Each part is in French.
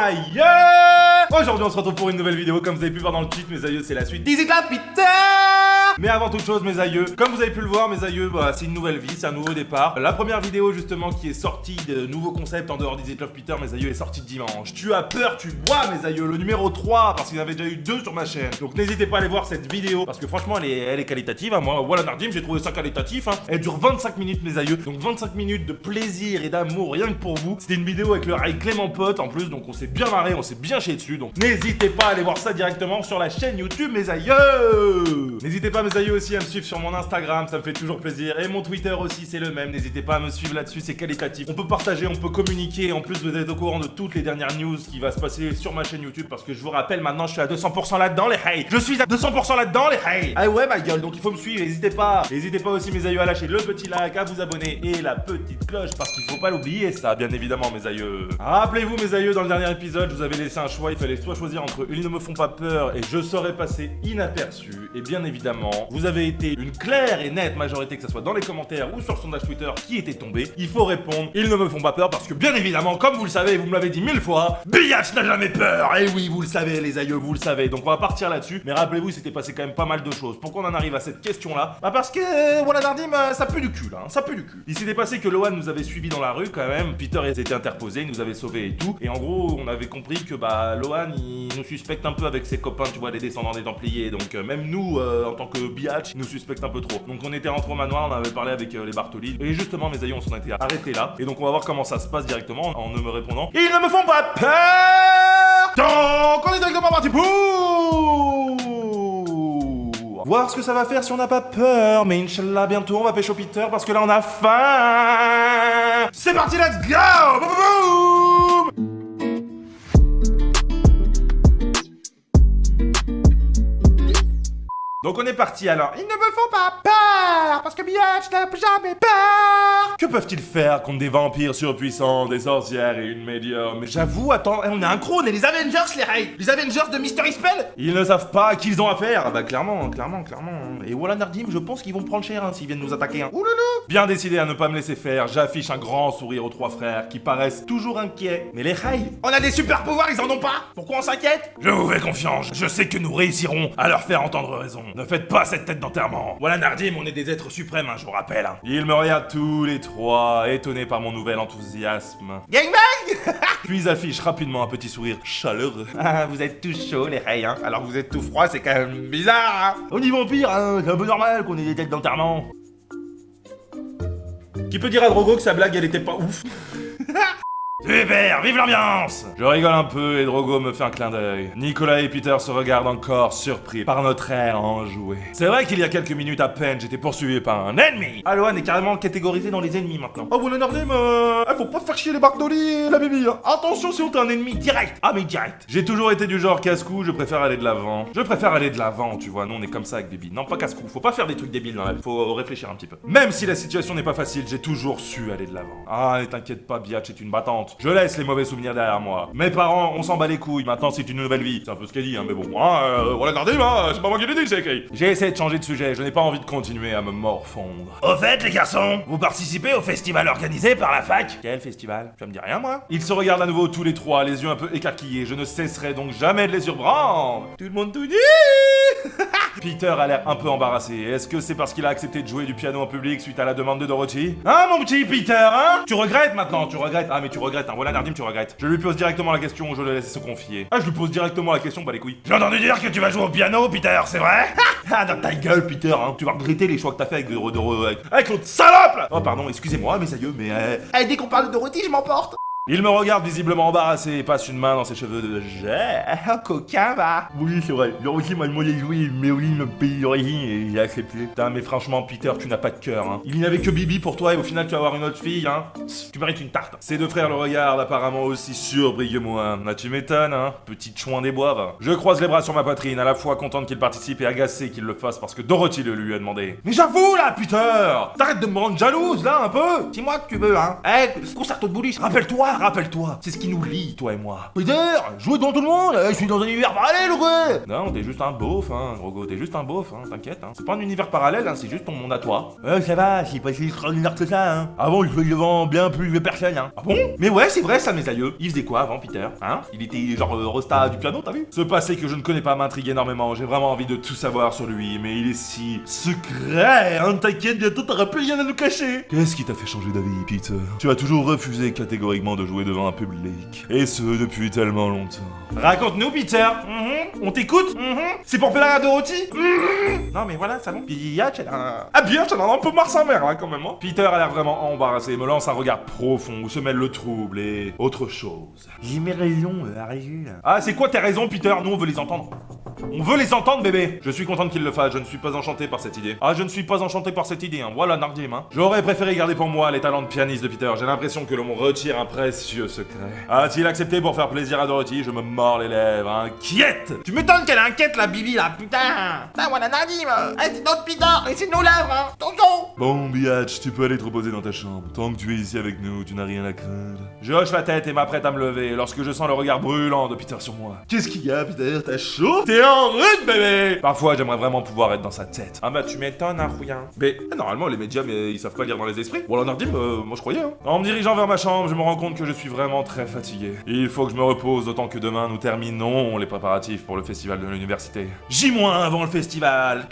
aïeux. Aujourd'hui on se retrouve pour une nouvelle vidéo. Comme vous avez pu voir dans le titre, mes aïeux, c'est la suite d'Easy Clap Peter. Mais avant toute chose, mes aïeux, comme vous avez pu le voir, mes aïeux, bah, c'est une nouvelle vie, c'est un nouveau départ. La première vidéo justement qui est sortie de nouveaux concepts en dehors d'Easy Clap Peter, mes aïeux, est sortie dimanche. Tu as peur, tu bois, mes aïeux, le numéro 3, parce qu'il y en avait déjà eu 2 sur ma chaîne. Donc n'hésitez pas à aller voir cette vidéo, parce que franchement elle est qualitative, hein. Moi, voilà Nardim, j'ai trouvé ça qualitatif, hein. Elle dure 25 minutes, mes aïeux, donc 25 minutes de plaisir et d'amour rien que pour vous. C'était une vidéo avec le Ray Clément Pote en plus, donc on s'est bien marré, on s'est bien chié dessus. Donc n'hésitez pas à aller voir ça directement sur la chaîne YouTube, mes aïeux. N'hésitez pas, mes aïeux, aussi à me suivre sur mon Instagram, ça me fait toujours plaisir. Et mon Twitter aussi, c'est le même. N'hésitez pas à me suivre là-dessus, c'est qualitatif. On peut partager, on peut communiquer. En plus, vous êtes au courant de toutes les dernières news qui va se passer sur ma chaîne YouTube, parce que je vous rappelle, maintenant, je suis à 200% là-dedans, les hey. Je suis à 200% là-dedans, les hey. Ah ouais, ma gueule, donc il faut me suivre. N'hésitez pas. N'hésitez pas aussi, mes aïeux, à lâcher le petit like, à vous abonner et la petite cloche, parce qu'il faut pas l'oublier, ça, bien évidemment, mes aïeux. Rappelez-vous, mes aïeux, dans le dernier épisode, je vous avais laissé un choix. Il fallait soit choisir entre Ils ne me font pas peur et Je saurais passer inaperçu. Et bien évidemment, vous avez été une claire et nette majorité, que ce soit dans les commentaires ou sur le sondage Twitter qui était tombé. Il faut répondre, ils ne me font pas peur, parce que bien évidemment, comme vous le savez, vous me l'avez dit 1000 fois, Biatch n'a jamais peur. Et oui, vous le savez, les aïeux, vous le savez. Donc on va partir là-dessus. Mais rappelez-vous, il s'était passé quand même pas mal de choses. Pourquoi on en arrive à cette question-là? Bah parce que, voilà Nardim, ça pue du cul là, hein, ça pue du cul. Il s'était passé que Lohan nous avait suivis dans la rue quand même. Peter il s'était interposé, il nous avait sauvés et tout. Et en gros, on avait compris que bah Lohan, il nous suspecte un peu avec ses copains, tu vois, les descendants des Templiers. Donc même nous, en tant que Biatch, il nous suspecte un peu trop. Donc on était rentré au manoir, on avait parlé avec les Bartoli. Et justement, mes aïeux, on s'en était arrêtés là. Et donc on va voir comment ça se passe directement en ne me répondant. Ils ne me font pas peur. Donc on est directement parti pour voir ce que ça va faire si on n'a pas peur. Mais Inch'Allah, bientôt on va pécho Peter, parce que là on a faim. C'est parti, let's go. Boum, boum, boum. Donc on est parti alors. Ils ne me font pas peur, parce que Biatch n'a jamais peur. Que peuvent-ils faire contre des vampires surpuissants, des sorcières et une médium? Mais j'avoue, attends, on est un crône et les Avengers, les rails. Les Avengers de Mystery Spell. Ils ne savent pas à qui ils ont affaire. Ah bah clairement. Et voilà Nardim, je pense qu'ils vont prendre cher s'ils viennent nous attaquer. Ouloulou. Bien décidé à ne pas me laisser faire, j'affiche un grand sourire aux 3 frères qui paraissent toujours inquiets. Mais les rails, on a des super pouvoirs, ils en ont pas. Pourquoi on s'inquiète? Je vous fais confiance, je sais que nous réussirons à leur faire entendre raison. Ne faites pas cette tête d'enterrement. Voilà Nardim, on est des êtres suprêmes, hein, je vous rappelle. Hein. Ils me regardent tous les 3, étonnés par mon nouvel enthousiasme. Gangbang. Puis affiche rapidement un petit sourire chaleureux. Ah, vous êtes tous chauds les rails, hein. Alors que vous êtes tout froids, c'est quand même bizarre, hein. On y vampire, hein, c'est un peu normal qu'on ait des têtes d'enterrement. Qui peut dire à Drogo que sa blague elle était pas ouf? Super, vive l'ambiance! Je rigole un peu et Drogo me fait un clin d'œil. Nicolas et Peter se regardent encore surpris par notre air enjoué. C'est vrai qu'il y a quelques minutes à peine, j'étais poursuivi par un ennemi. Lohan est carrément catégorisé dans les ennemis maintenant. Oh, vous le Nardim, faut pas faire chier les Bartoli et la Bibi. Hein. Attention si on t'es un ennemi direct. Ah mais direct. J'ai toujours été du genre casse-cou, je préfère aller de l'avant. Tu vois, nous on est comme ça avec Bibi. Non, pas casse-cou, faut pas faire des trucs débiles dans la vie, faut réfléchir un petit peu. Même si la situation n'est pas facile, j'ai toujours su aller de l'avant. Ah, ne t'inquiète pas, Biatch est une battante. Je laisse les mauvais souvenirs derrière moi. Mes parents, on s'en bat les couilles. Maintenant, c'est une nouvelle vie. C'est un peu ce qu'elle dit, hein, mais bon. Voilà, Nardim, hein, c'est pas moi qui l'ai dit, c'est écrit. J'ai essayé de changer de sujet. Je n'ai pas envie de continuer à me morfondre. Au fait, les garçons, vous participez au festival organisé par la fac? Quel festival? Ça me dit rien, moi. Ils se regardent à nouveau tous les 3, les yeux un peu écarquillés. Je ne cesserai donc jamais de les surprendre. Tout le monde tout dit. Peter a l'air un peu embarrassé. Est-ce que c'est parce qu'il a accepté de jouer du piano en public suite à la demande de Dorothy? Hein, mon petit Peter, hein? Tu regrettes maintenant, tu regrettes. Ah, mais tu regrettes, hein. Voilà, Nardim, tu regrettes. Je lui pose directement la question ou je le laisse se confier. Ah, je lui pose directement la question, bah les couilles. J'ai entendu dire que tu vas jouer au piano, Peter, c'est vrai? Ah, dans ta gueule, Peter, hein. Tu vas regretter les choix que t'as fait avec avec l'autre salope là. Oh, pardon, excusez-moi, mes aïeux, mais dès qu'on parle de Dorothy, je m'emporte. Il me regarde visiblement embarrassé et passe une main dans ses cheveux de jet. Un coquin, va. Oui, c'est vrai. Dorothy m'a demandé de jouer Merlin, le pays d'origine, et il a accepté. Putain, mais franchement, Peter, tu n'as pas de cœur, hein. Il n'y avait que Bibi pour toi et au final, tu vas avoir une autre fille, hein. Tu mérites une tarte. Ces 2 frères le regardent apparemment aussi surpris que moi. Ah, tu m'étonnes, hein. Petit chouin des bois, va. Je croise les bras sur ma poitrine, à la fois contente qu'il participe et agacé qu'il le fasse parce que Dorothy le lui a demandé. Mais j'avoue, là, Peter! T'arrêtes de me rendre jalouse, là, un peu! C'est moi que tu veux, hein. Concerto de Bullish, rappelle-toi! rappelle-toi, c'est ce qui nous lie, toi et moi. Peter, jouer devant tout le monde, je suis dans un univers parallèle ou quoi? Non, t'es juste un beauf, hein, Drogo, t'es juste un beauf, hein, t'inquiète, hein. C'est pas un univers parallèle, hein, c'est juste ton monde à toi. Ça va, c'est pas si extraordinaire que ça, hein. Avant, je jouais devant bien plus de personnes, hein. Ah bon? Mais ouais, c'est vrai ça, mes aïeux. Il faisait quoi avant, Peter? Hein? Il était genre rosta du piano, t'as vu? Ce passé que je ne connais pas m'intrigue énormément, j'ai vraiment envie de tout savoir sur lui, mais il est si secret, hein, t'inquiète, bientôt t'auras plus rien à nous cacher. Qu'est-ce qui t'a fait changer d'avis, Peter? Tu as toujours refusé catégoriquement de jouer devant un public, et ce depuis tellement longtemps. Raconte-nous, Peter. On t'écoute. C'est pour plaire à Dorothy. Non mais voilà, ça bon. Puis Biatch, elle a... Ah Biatch, elle en a un peu marre sa mère, hein, quand même. Hein. Peter a l'air vraiment embarrassé, me lance un regard profond où se mêle le trouble et autre chose. J'ai mes raisons, arrêtez. Ah, c'est quoi tes raisons, Peter? Nous, on veut les entendre. On veut les entendre, bébé. Je suis contente qu'il le fasse, je ne suis pas enchanté par cette idée. Ah, je ne suis pas enchanté par cette idée, hein. Voilà, Nardim, hein. J'aurais préféré garder pour moi les talents de pianiste de Peter. J'ai l'impression que l'on me retire un précieux secret. A-t-il accepté pour faire plaisir à Dorothy? Je me mords les lèvres, inquiète. Tu m'étonnes qu'elle est inquiète, la Bibi, là, putain. Ah, voilà Nardim. C'est notre Peter, et c'est nos lèvres, hein. Tonton. Bon, Biatch, tu peux aller te reposer dans ta chambre. Tant que tu es ici avec nous, tu n'as rien à craindre. Je hoche la tête et m'apprête à me lever lorsque je sens le regard brûlant de Peter sur moi. Qu'est-ce qu'il y a, Peter? T'as chaud? T'es en route, bébé. Parfois, j'aimerais vraiment pouvoir être dans sa tête. Ah bah, tu m'étonnes, hein, Fouillin. Mais normalement, les médias, mais ils savent pas lire dans les esprits. Bon, alors, Nardim, moi je croyais, hein. En me dirigeant vers ma chambre, je me rends compte que je suis vraiment très fatigué. Il faut que je me repose, d'autant que demain, nous terminons les préparatifs pour le festival de l'université. J- avant le festival.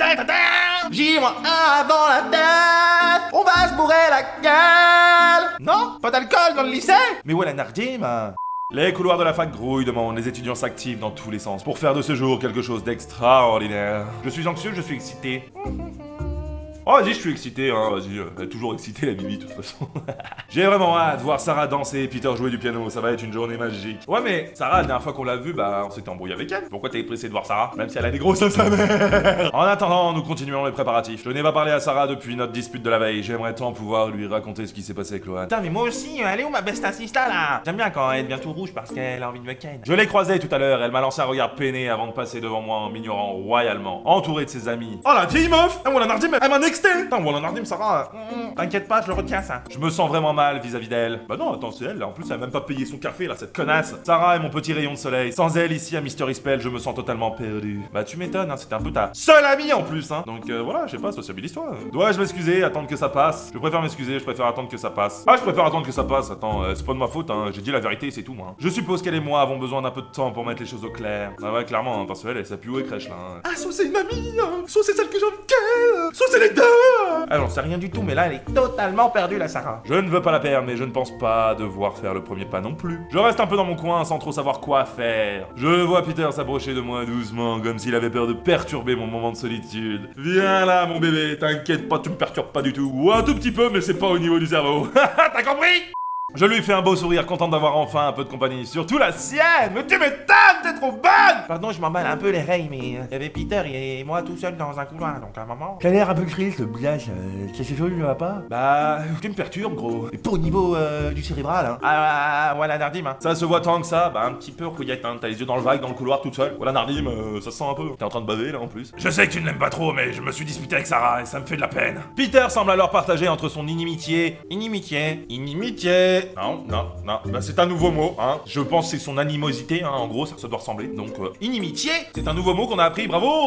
J-1 avant la tête. On va se bourrer la gueule. Non? Pas d'alcool dans le lycée? Mais voilà, Nardim. Les couloirs de la fac grouillent de monde, les étudiants s'activent dans tous les sens pour faire de ce jour quelque chose d'extraordinaire. Je suis anxieux, je suis excité. Oh vas-y, je suis excité, hein, vas-y, elle est toujours excitée la Bibi de toute façon. J'ai vraiment hâte de voir Sarah danser et Peter jouer du piano, ça va être une journée magique. Ouais mais, Sarah, la dernière fois qu'on l'a vue, bah on s'était embrouillé avec elle. Pourquoi t'es pressé de voir Sarah? Même si elle a des gros seins sa mère. En attendant, nous continuons les préparatifs. Je n'ai pas parlé à Sarah depuis notre dispute de la veille, j'aimerais tant pouvoir lui raconter ce qui s'est passé avec Lohan. Putain mais moi aussi, elle est où ma best assista là? J'aime bien quand elle devient tout rouge parce qu'elle a envie de me ken. Je l'ai croisée tout à l'heure, elle m'a lancé un regard peiné avant de passer devant moi en m'ignorant royalement, entouré de ses amis. Oh la vieille meuf! Ah voilà Nardim, elle m'a nexté! Putain, voilà Nardim, Sarah! T'inquiète pas, je le retiens ça. Je me sens vraiment mal vis-à-vis d'elle. Bah non, attends, c'est elle, là. En plus, elle a même pas payé son café, là, cette connasse. Sarah est mon petit rayon de soleil. Sans elle, ici, à Mystery Spell, je me sens totalement perdu. Bah, tu m'étonnes, hein, c'était un peu ta seule amie, en plus, hein. Donc, voilà, je sais pas, sociabilise-toi. Dois-je m'excuser, attendre que ça passe? Je préfère m'excuser, je préfère attendre que ça passe. Ah, je préfère attendre que ça passe, attends, c'est pas de ma faute, hein. J'ai dit la vérité, c'est tout, moi. Je suppose qu'elle et moi avons besoin d'un peu de temps pour mettre les choses au clair. Ah ouais, clairement, hein, parce qu'elle, elle s'appuie où elle crèche, là. Hein. Ah, soit c'est une amie, hein. Soit c'est celle que j'ai envie de qu'elle. Soit c'est les deux. Ah, j'en sais rien du tout, mais là, elle est totalement perdue, la Sarah. Je ne veux pas la perdre, mais je ne pense pas devoir faire le premier pas non plus. Je reste un peu dans mon coin sans trop savoir quoi faire. Je vois Peter s'approcher de moi doucement, comme s'il avait peur de perturber mon moment de solitude. Viens là, mon bébé, t'inquiète pas, tu me perturbes pas du tout. Ou un tout petit peu, mais c'est pas au niveau du cerveau. T'as compris? Je lui fais un beau sourire, contente d'avoir enfin un peu de compagnie, surtout la sienne. Mais tu m'étonnes, t'es trop bonne. Pardon, je m'emballe un peu les reilles, mais il y avait Peter et moi tout seul dans un couloir, donc à un moment... T'as l'air un peu triste, Biatch, quelque chose ne va pas? Bah, tu me perturbes, gros. Mais pas au niveau du cérébral, hein. Ah, voilà Nardim, hein. Ça se voit tant que ça, bah un petit peu rouillette, hein. T'as les yeux dans le vague, dans le couloir, toute seule. Voilà, Nardim, ça se sent un peu. T'es en train de baver, là, en plus. Je sais que tu ne l'aimes pas trop, mais je me suis disputé avec Sarah, et ça me fait de la peine. Peter semble alors partager entre son inimitié... Inimitié... Non, bah c'est un nouveau mot, hein. Je pense que c'est son animosité, hein, en gros, ça doit ressembler. Donc, inimitié, c'est un nouveau mot qu'on a appris, bravo.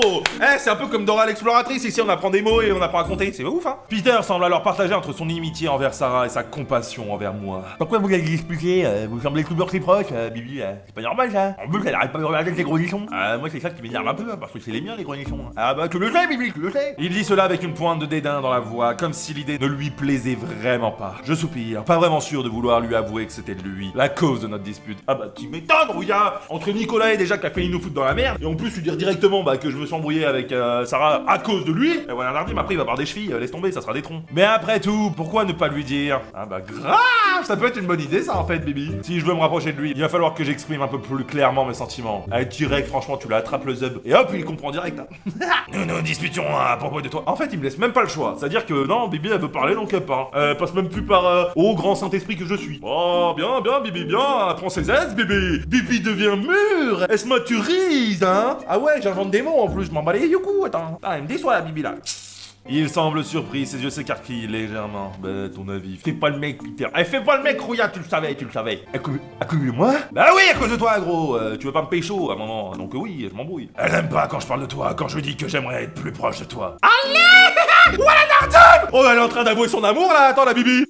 C'est un peu comme Dora l'exploratrice, ici on apprend des mots et on apprend à compter, c'est ouf, hein. Peter semble alors partager entre son inimitié envers Sarah et sa compassion envers moi. Pourquoi vous l'avez expliqué? Vous semblez toujours très proche, Bibi, c'est pas normal ça. En plus, elle arrête pas de regarder ses gros nichons. Moi, c'est ça qui m'énerve un peu, parce que c'est les miens, les gros nichons. Ah bah, tu le sais, Bibi, tu le sais. Il dit cela avec une pointe de dédain dans la voix, comme si l'idée ne lui plaisait vraiment pas. Je soupire, pas vraiment sûr de vouloir lui avouer que c'était lui la cause de notre dispute. Ah bah tu m'étonnes, rouillard. Entre Nicolas et déjà qui a failli nous foutre dans la merde, et en plus lui dire directement bah que je me suis embrouillé avec Sarah à cause de lui. Et voilà, Nardim après il va avoir des chevilles, laisse tomber, ça sera des troncs. Mais après tout, pourquoi ne pas lui dire? Ah bah grave, ça peut être une bonne idée ça en fait, Bibi. Si je veux me rapprocher de lui, il va falloir que j'exprime un peu plus clairement mes sentiments. Direct, franchement, tu l'attrapes le zub et hop, il comprend direct. Nous nous disputions à propos de toi. En fait, il me laisse même pas le choix. C'est-à-dire que non, Bibi elle veut parler donc elle parle. Passe même plus par au grand Saint-Esprit que je suis. Oh, bien, Bibi, bien, prends ses aises, bébé. Bibi devient mûr, elle se maturise, hein. Ah ouais, j'invente des mots en plus, je m'en bats les youcou, attends. Ah, elle me déçoit la Bibi là. Il semble surpris, ses yeux s'écarquillent légèrement. Bah, ton avis. Fais pas le mec, Peter. Eh, fais pas le mec, rouillard, tu le savais, tu le savais. À cause de moi? Bah oui, à cause de toi, gros. Tu veux pas me pécho à un moment, donc oui, je m'embrouille. Elle aime pas quand je parle de toi, quand je dis que j'aimerais être plus proche de toi. Allez. Voilà Nardone. Oh, elle est en train d'avouer son amour là, attends la bibi.